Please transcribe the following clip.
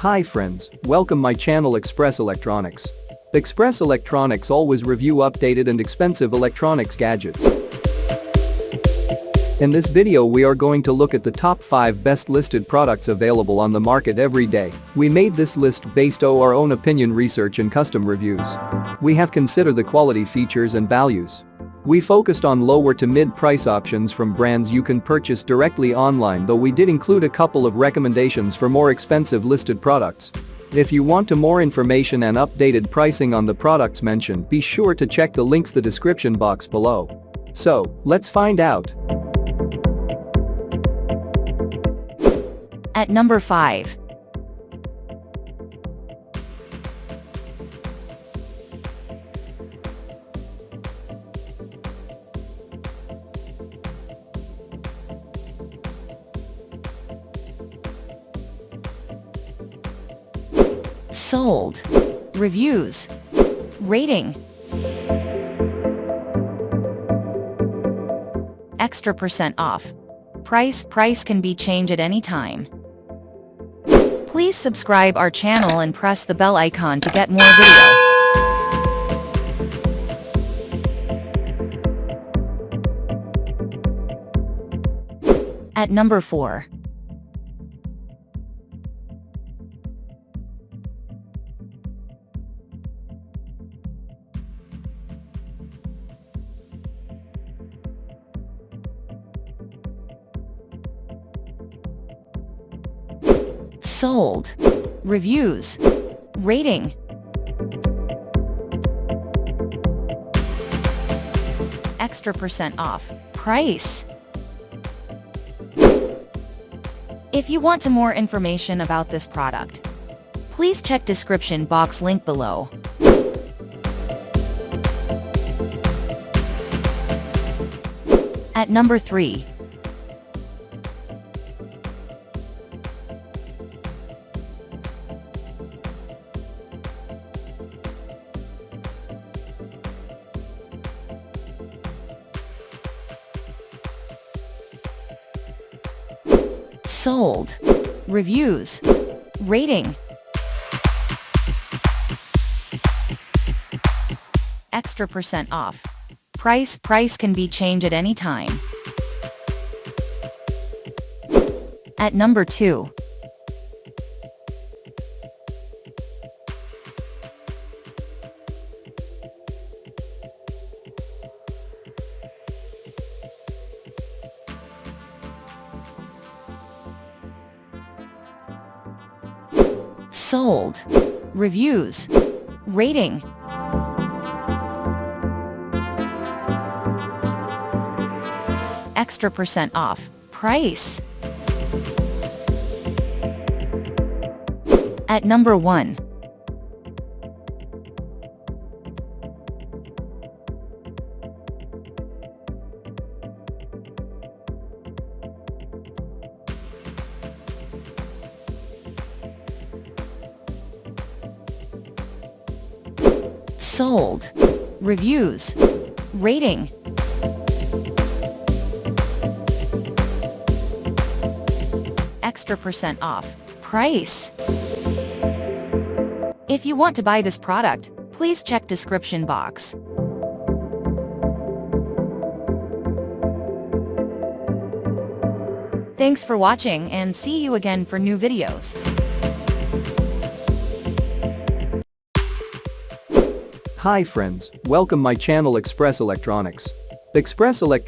Hi friends, welcome my channel Express Electronics. Express Electronics always review updated and expensive electronics gadgets. In this video we are going to look at the top 5 best listed products available on the market every day. We made this list based on our own opinion research and custom reviews. We have considered the quality features and values. We focused on lower to mid-price options from brands you can purchase directly online, though we did include a couple of recommendations for more expensive listed products. If you want more information and updated pricing on the products mentioned, be sure to check the links in the description box below. So, let's find out. At number 5. Sold. Reviews. Rating. Extra % off. Price can be changed at any time. Please subscribe our channel and press the bell icon to get more video. At number 4. Sold. Reviews. Rating. Extra % off. Price. If you want more information about this product, please check description box link below. At number 3. Sold. Reviews. Rating. Extra % off. Price can be changed at any time. At number 2. Sold. Reviews. Rating. Extra % off. Price. At number 1. Sold. Reviews. Rating. Extra % off. Price. If you want to buy this product, please check description box. Thanks for watching and see you again for new videos. Hi friends, welcome my channel Express Electronics. Express